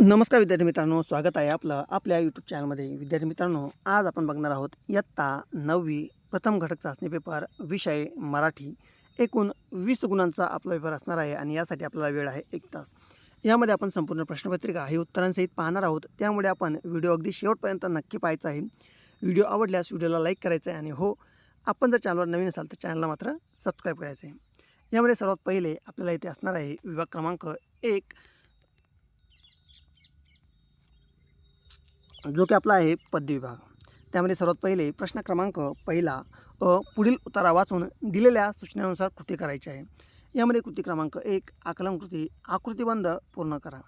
नमस्कार विद्यार्थी मित्रांनो, स्वागत आहे आपलं आपल्या यूट्यूब चॅनलमध्ये. विद्यार्थी मित्रांनो, आज आपण बघणार आहोत इयत्ता 9वी प्रथम घटक चाचणी पेपर विषय मराठी. एकूण 20 गुणांचा आपला पेपर असणार आहे आणि यासाठी आपल्याला वेळ आहे 1 तास. यामध्ये आपण संपूर्ण प्रश्नपत्रिका ही उत्तरांसहित पाहणार आहोत. त्यामुळे आपण व्हिडिओ अगदी शेवटपर्यंत नक्की पाहायचा आहे. व्हिडिओ आवडल्यास व्हिडिओला लाईक करायचं आहे आणि हो, आपण जर चॅनलवर नवीन असाल तर चॅनलला मात्र सबस्क्राईब करायचं आहे. यामध्ये सर्वात पहिले आपल्याला इथे असणार आहे विभाग क्रमांक 1, जो की आपला आहे पद्य विभाग. त्यामध्ये सर्वात पहिले प्रश्न क्रमांक पहिला, पुढील उतारा वाचून दिलेल्या सूचनेनुसार कृती करायची आहे. यामध्ये कृती क्रमांक 1, आकलन कृती. आकृतिबंध पूर्ण करा.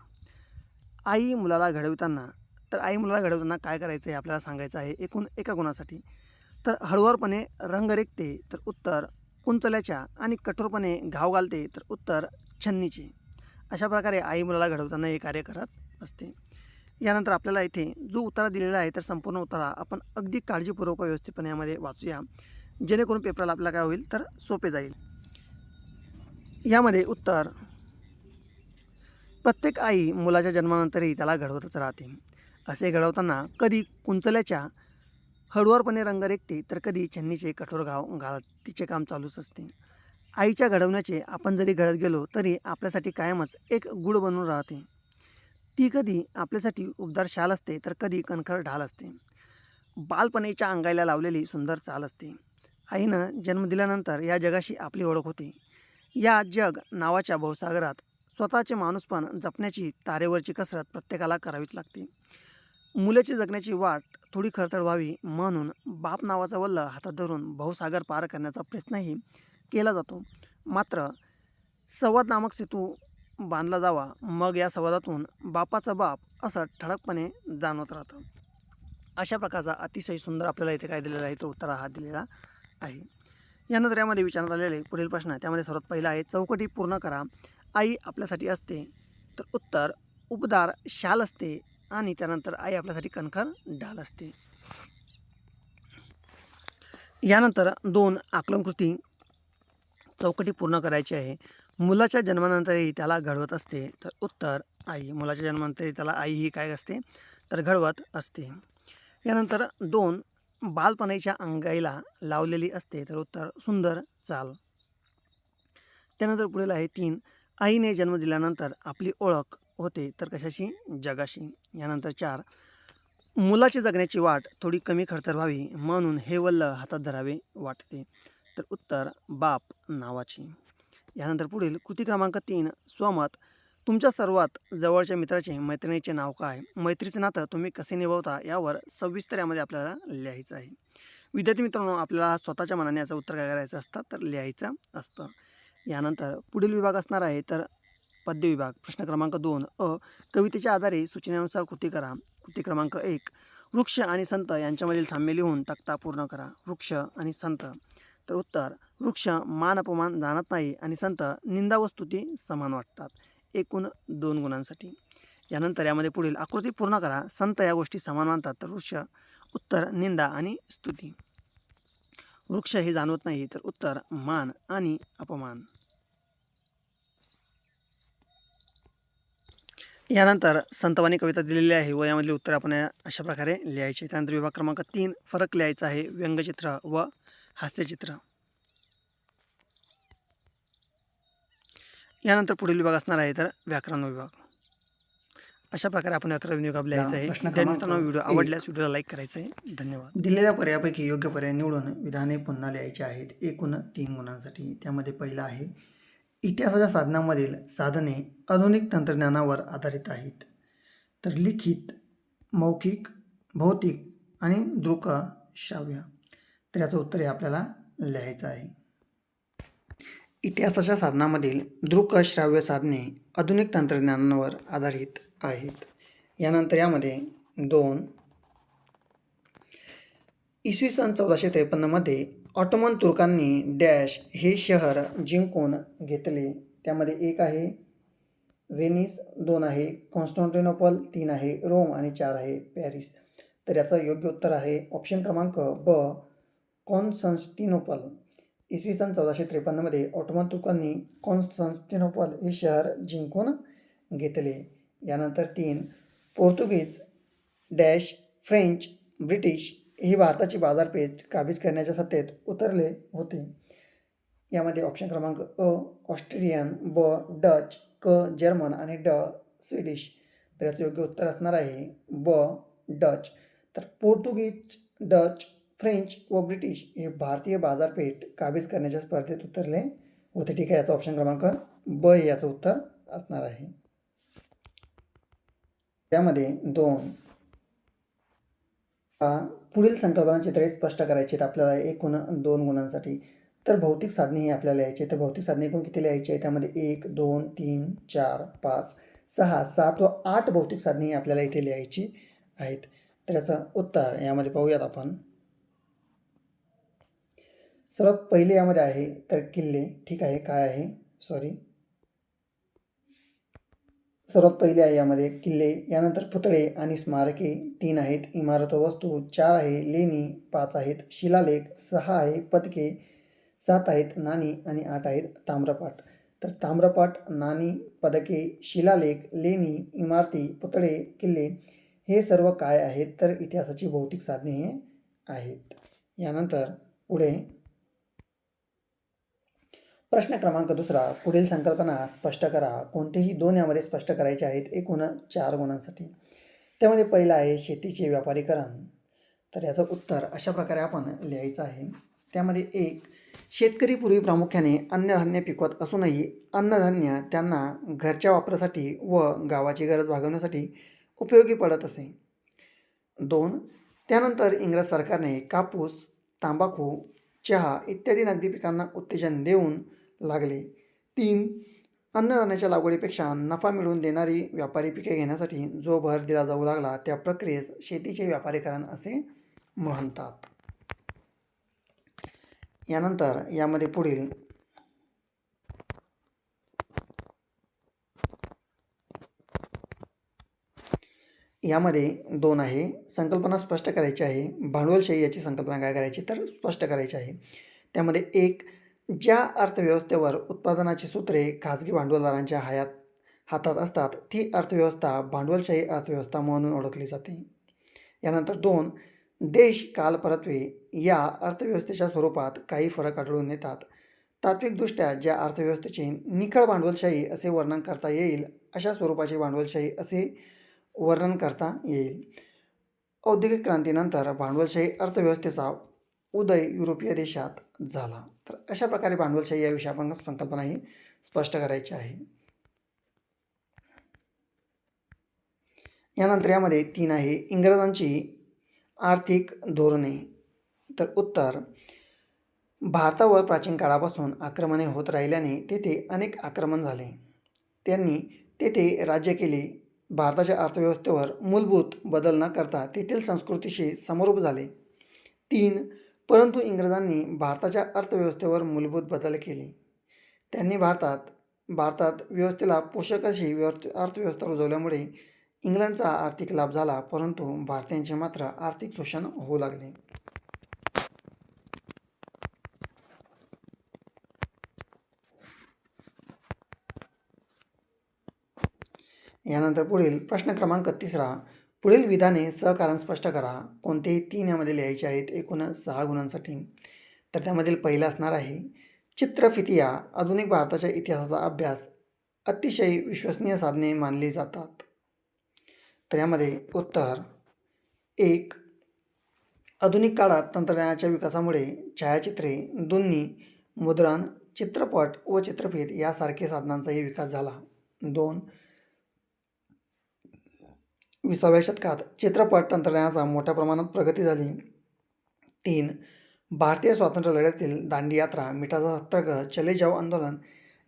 आई मुलाला घडविताना, तर आई मुलाला घडवताना काय करायचं आहे आपल्याला सांगायचं आहे एकूण एका गुणासाठी. तर हळुवारपणे रंग रेखते, तर उत्तर कुंचल्याच्या. आणि कठोरपणे घाव घालते, तर उत्तर छन्नीचे. अशा प्रकारे आई मुलाला घडवताना हे कार्य करत असते. यानंतर आपल्याला इथे जो उतारा दिलेला आहे तर संपूर्ण उतारा आपण अगदी काळजीपूर्वक व्यवस्थितपणे यामध्ये वाचूया, जेणेकरून पेपरला आपल्याला काय होईल तर सोपे जाईल. यामध्ये उत्तर, प्रत्येक आई मुलाच्या जन्मानंतरही त्याला घडवतच राहते. असे घडवताना कधी कुंचल्याच्या हळुवारपणे रंग रेखते, तर कधी छन्नीचे कठोर घाव घाल तिचे काम चालूच असते. आईच्या घडवण्याचे आपण जरी घडत गेलो तरी आपल्यासाठी कायमच एक गूढ बनून राहते. ती कधी आपल्यासाठी उबदार शाल असते, तर कधी कणखर ढाल असते. बालपणीच्या अंगाईला लावलेली सुंदर चाल असते. आईनं जन्म दिल्यानंतर या जगाशी आपली ओळख होते. या जग नावाच्या भवसागरात स्वतःचे माणूसपण जपण्याची तारेवरची कसरत प्रत्येकाला करावीच लागते. मुलाची जगण्याची वाट थोडी खडतर व्हावी म्हणून बाप नावाचा वल्ल हातात धरून भवसागर पार करण्याचा प्रयत्नही केला जातो. मात्र संवाद नामक सेतू बांधला जावा, मग या संवादातून बापाचा बाप असं ठळकपणे जाणवत राहतं. अशा प्रकारचा अतिशय सुंदर आपल्याला इथे काय दिलेला आहे तो उत्तर हा दिलेला आहे. यानंतर यामध्ये विचारण्यात आलेले पुढील प्रश्न, त्यामध्ये सर्वात पहिला आहे चौकटी पूर्ण करा. आई आपल्यासाठी असते, तर उत्तर उबदार शाल असते. आणि त्यानंतर आई आपल्यासाठी कणखर ढाल असते. यानंतर 2, आकलनकृती. चौकटी पूर्ण करायची आहे. मुलाच्या जन्मानंतरही त्याला घडवत असते, तर उत्तर आई. मुलाच्या जन्मानंतरही त्याला आई ही काय असते तर घडवत असते. यानंतर 2, बालपणीच्या अंगाईला लावलेली असते, तर उत्तर सुंदर चाल. त्यानंतर पुढील आहे 3, आईने जन्म दिल्यानंतर आपली ओळख होते, तर कशाशी जगाशी. यानंतर 4, मुलाची जगण्याची वाट थोडी कमी खडतर व्हावी म्हणून हे वल्ल हातात धरावे वाटते, तर उत्तर बाप नावाची. यानंतर पुढील कृती क्रमांक 3, स्वमत. तुमच्या सर्वात जवळच्या मित्राचे मैत्रिणीचे नाव काय? मैत्रीचे नातं तुम्ही कसे निभावता यावर सविस्तर यामध्ये आपल्याला लिहायचं आहे. विद्यार्थी मित्रांनो, आपल्याला स्वतःच्या मनाने याचं उत्तर काय करायचं असतं तर लिहायचं असतं. यानंतर पुढील विभाग असणार आहे तर पद्य विभाग. प्रश्न क्रमांक 2, कवितेच्या आधारे सूचनेनुसार कृती करा. कृती क्रमांक 1, वृक्ष आणि संत यांच्यामधील साम्य लिहून तक्ता पूर्ण करा. वृक्ष आणि संत, तर उत्तर वृक्ष मान अपमान जाणत नाही आणि संत निंदा व स्तुती समान वाटतात. एकूण 2 गुणांसाठी. यानंतर यामध्ये पुढील आकृती पूर्ण करा. संत या गोष्टी समान मानतात, तर वृक्ष उत्तर निंदा आणि स्तुती. वृक्ष हे जाणवत नाही, तर उत्तर मान आणि अपमान. यानंतर संतवाणी कविता दिलेली आहे व यामधले उत्तर आपण अशा प्रकारे लिहायचे. त्यानंतर विभाग क्रमांक 3, फरक लिहायचा आहे. व्यंगचित्र व हास्यचित्र. यानंतर पुढील विभाग असणार आहे तर व्याकरण विभाग. अशा प्रकारे आपण व्याकरण विभाग लिहायचा आहे. मित्रांनो, व्हिडिओ आवडल्यास व्हिडिओला लाईक करायचं आहे. धन्यवाद. दिलेल्या पर्यायापैकी योग्य पर्याय निवडून विधाने पुन्हा लिहायची आहेत. एकूण 3 गुणांसाठी. त्यामध्ये पहिला आहे इतिहासाच्या साधनांमधील साधने आधुनिक तंत्रज्ञानावर आधारित आहेत, तर लिखित, मौखिक, भौतिक आणि दृक श्राव्य. तर याचं उत्तर हे आपल्याला लिहायचं आहे. इतिहासाच्या साधनांमधील दृक श्राव्य साधने आधुनिक तंत्रज्ञानावर आधारित आहेत. यानंतर यामध्ये 2, इसवी सन 1453मध्ये ऑटोमन तुर्कांनी डॅश हे शहर जिंकून घेतले. त्यामध्ये 1 आहे व्हेनिस, 2 आहे कॉन्स्टँटिनोपल, 3 आहे रोम आणि 4 आहे पॅरिस. तर याचं योग्य उत्तर आहे ऑप्शन क्रमांक ब, कॉन्स्टँटिनोपल. इसवी सन 1453मध्ये ऑटोमन तुर्कांनी कॉन्स्टँटिनोपल हे शहर जिंकून घेतले. यानंतर 3, पोर्तुगीज डॅश फ्रेंच ब्रिटिश ही भारताची बाजारपेठ काबीज करण्याच्या सत्तेत उतरले होते. यामध्ये ऑप्शन क्रमांक अ ऑस्ट्रियन, ब डच, क जर्मन आणि ड स्वीडिश. तर याचं योग्य उत्तर असणार आहे ब डच. तर पोर्तुगीज, डच, फ्रेंच व ब्रिटिश हे भारतीय बाजारपेठ काबीज करण्याच्या स्पर्धेत उतरले होते. ठीक आहे, याचा ऑप्शन क्रमांक ब हे याचं उत्तर असणार आहे. त्यामध्ये पुढील संकल्पना चित्रे स्पष्ट करायची आहेत आपल्याला एकूण 2 गुणांसाठी. तर भौतिक साधने ही आपल्याला लिहायची. तर भौतिक साधने एकूण किती लिहायची आहे? त्यामध्ये 1 2 3 4 5 6 7 व 8 भौतिक साधने ही आपल्याला इथे लिहायची आहेत. तर याचं उत्तर यामध्ये पाहूयात आपण. सर्वात पहिले यामध्ये आहे तर किल्ले. ठीक आहे, काय आहे सर्वात पहिले आहे यामध्ये किल्ले. यानंतर पुतळे आणि स्मारके 3 आहेत. इमारत व वस्तू 4 आहे. लेणी 5 आहेत. शिलालेख 6 आहे. पदके 7 आहेत. नाणी आणि 8 आहेत ताम्रपाट. तर ताम्रपाट, नाणी, पदके, शिलालेख, लेणी, इमारती, पुतळे, किल्ले हे सर्व काय आहेत? तर इतिहासाची भौतिक साधने हे आहेत. यानंतर पुढे प्रश्न क्रमांक 2. पुढील संकल्पना स्पष्ट करा. कोणतेही 2 यामध्ये स्पष्ट करायचे आहेत एकूण 4 गुणांसाठी. त्यामध्ये पहिला आहे शेतीचे व्यापारीकरण. तर याचं उत्तर अशा प्रकारे आपण लिहायचं आहे. त्यामध्ये 1 शेतकरी पूर्वी प्रामुख्याने अन्नधान्य पिकवत असूनही अन्नधान्य त्यांना घरच्या वापरासाठी व गावाची गरज भागवण्यासाठी उपयोगी पडत असे. 2 त्यानंतर इंग्रज सरकारने कापूस, तंबाखू, चहा इत्यादी नगदी पिकांना उत्तेजन देऊन लागले. 3 अन्नधान्याच्या लागवडीपेक्षा नफा मिळवून देणारी व्यापारी पिके घेण्यासाठी जो भर दिला जाऊ लागला त्या प्रक्रियेस शेतीचे व्यापारीकरण असे म्हणतात. यानंतर यामध्ये पुढील यामध्ये 2 आहे. संकल्पना स्पष्ट करायची आहे. भांडवलशाही याची संकल्पना काय करायची तर स्पष्ट करायची आहे. त्यामध्ये 1 ज्या अर्थव्यवस्थेवर उत्पादनाची सूत्रे खाजगी भांडवलदारांच्या हातात असतात ती अर्थव्यवस्था भांडवलशाही अर्थव्यवस्था म्हणून ओळखली जाते. यानंतर 2 देश कालपरत्वे या अर्थव्यवस्थेच्या स्वरूपात काही फरक आढळून येतात. तात्विकदृष्ट्या ज्या अर्थव्यवस्थेचे निखळ भांडवलशाही असे वर्णन करता येईल अशा स्वरूपाची भांडवलशाही असे वर्णन करता येईल. औद्योगिक क्रांतीनंतर भांडवलशाही अर्थव्यवस्थेचा उदय युरोपीय देशात झाला. तर अशा प्रकारे भांडवलशाही याविषयी आपण संकल्पना ही स्पष्ट करायची आहे. यानंतर यामध्ये 3 आहे इंग्रजांची आर्थिक धोरणे. तर उत्तर भारतावर प्राचीन काळापासून आक्रमणे होत राहिल्याने तेथे अनेक आक्रमण झाले. त्यांनी तेथे राज्य केले. भारताच्या अर्थव्यवस्थेवर मूलभूत बदल न करता तेथील संस्कृतीशी समरूप झाले. 3 परंतु इंग्रजांनी भारताच्या अर्थव्यवस्थेवर मूलभूत बदल केले. त्यांनी भारतात व्यवस्थेला पोषक अशी अर्थव्यवस्था रुजवल्यामुळे इंग्लंडचा आर्थिक लाभ झाला, परंतु भारतीयांचे मात्र आर्थिक शोषण होऊ लागले. यानंतर पुढील प्रश्न क्रमांक 3. पुढील विधाने सहकारण स्पष्ट करा. कोणतेही 3 यामध्ये लिहायचे आहेत एकूण 6 गुणांसाठी. तर त्यामधील पहिला असणार आहे चित्रफिती आधुनिक भारताच्या इतिहासाचा अभ्यास अतिशय विश्वसनीय साधने मानली जातात. तर यामध्ये उत्तर 1 आधुनिक काळात तंत्रज्ञानाच्या विकासामुळे छायाचित्रे, ध्वनी मुद्रण, चित्रपट व चित्रफित यासारखे साधनांचाही विकास झाला. 2 20व्या शतकात चित्रपट तंत्रज्ञानाचा मोठ्या प्रमाणात प्रगती झाली. 3 भारतीय स्वातंत्र्य लढ्यातील दांडी यात्रा, मिठाचा सत्याग्रह, चले जाओ आंदोलन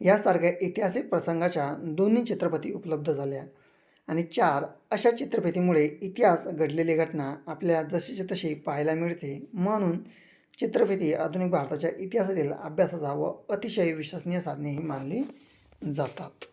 यासारख्या ऐतिहासिक प्रसंगाच्या दोन्ही चित्रफिती उपलब्ध झाल्या. आणि 4 अशा चित्रफितीमुळे इतिहास घडलेली घटना आपल्या जशीची तशी पाहायला मिळते. म्हणून चित्रफिती आधुनिक भारताच्या इतिहासातील अभ्यासाचा व अतिशय विश्वसनीय साधनेही मानली जातात.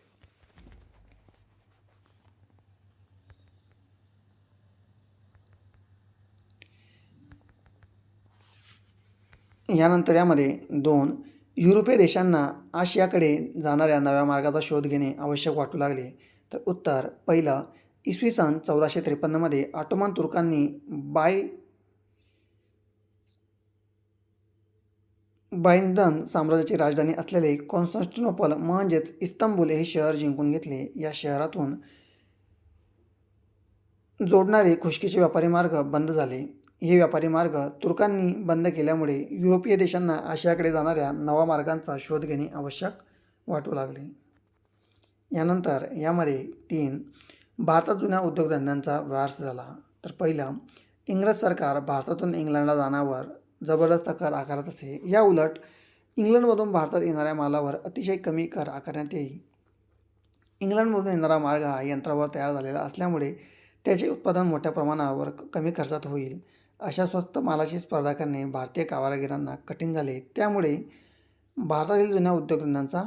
यानंतर यामध्ये 2 युरोपीय देशांना आशियाकडे जाणाऱ्या नव्या मार्गाचा शोध घेणे आवश्यक वाटू लागले. तर उत्तर पहिलं इसवी सन 1453मध्ये ऑटोमन तुर्कांनी बायझंटाईन साम्राज्याची राजधानी असलेले कॉन्स्टँटिनोपल म्हणजेच इस्तंबूल हे शहर जिंकून घेतले. या शहरातून जोडणारे खुष्कीचे व्यापारी मार्ग बंद झाले. हे व्यापारी मार्ग तुर्कांनी बंद केल्यामुळे युरोपीय देशांना आशियाकडे जाणाऱ्या नवा मार्गांचा शोध घेणे आवश्यक वाटू लागले. यानंतर यामध्ये 3 भारतात जुन्या उद्योगधंद्यांचा वारस झाला. तर पहिला, इंग्रज सरकार भारतातून इंग्लंडला जाण्यावर जबरदस्त कर आकारत असे. या उलट इंग्लंडमधून भारतात येणाऱ्या मालावर अतिशय कमी कर आकारण्यात येई. इंग्लंडमधून येणारा मार्ग हा यंत्रावर तयार झालेला असल्यामुळे त्याचे उत्पादन मोठ्या प्रमाणावर कमी खर्चात होईल. अशा स्वस्त मालाशी स्पर्धा करणे भारतीय कारागिरांना कठीण झाले. त्यामुळे भारतातील जुन्या उद्योगधंद्यांचा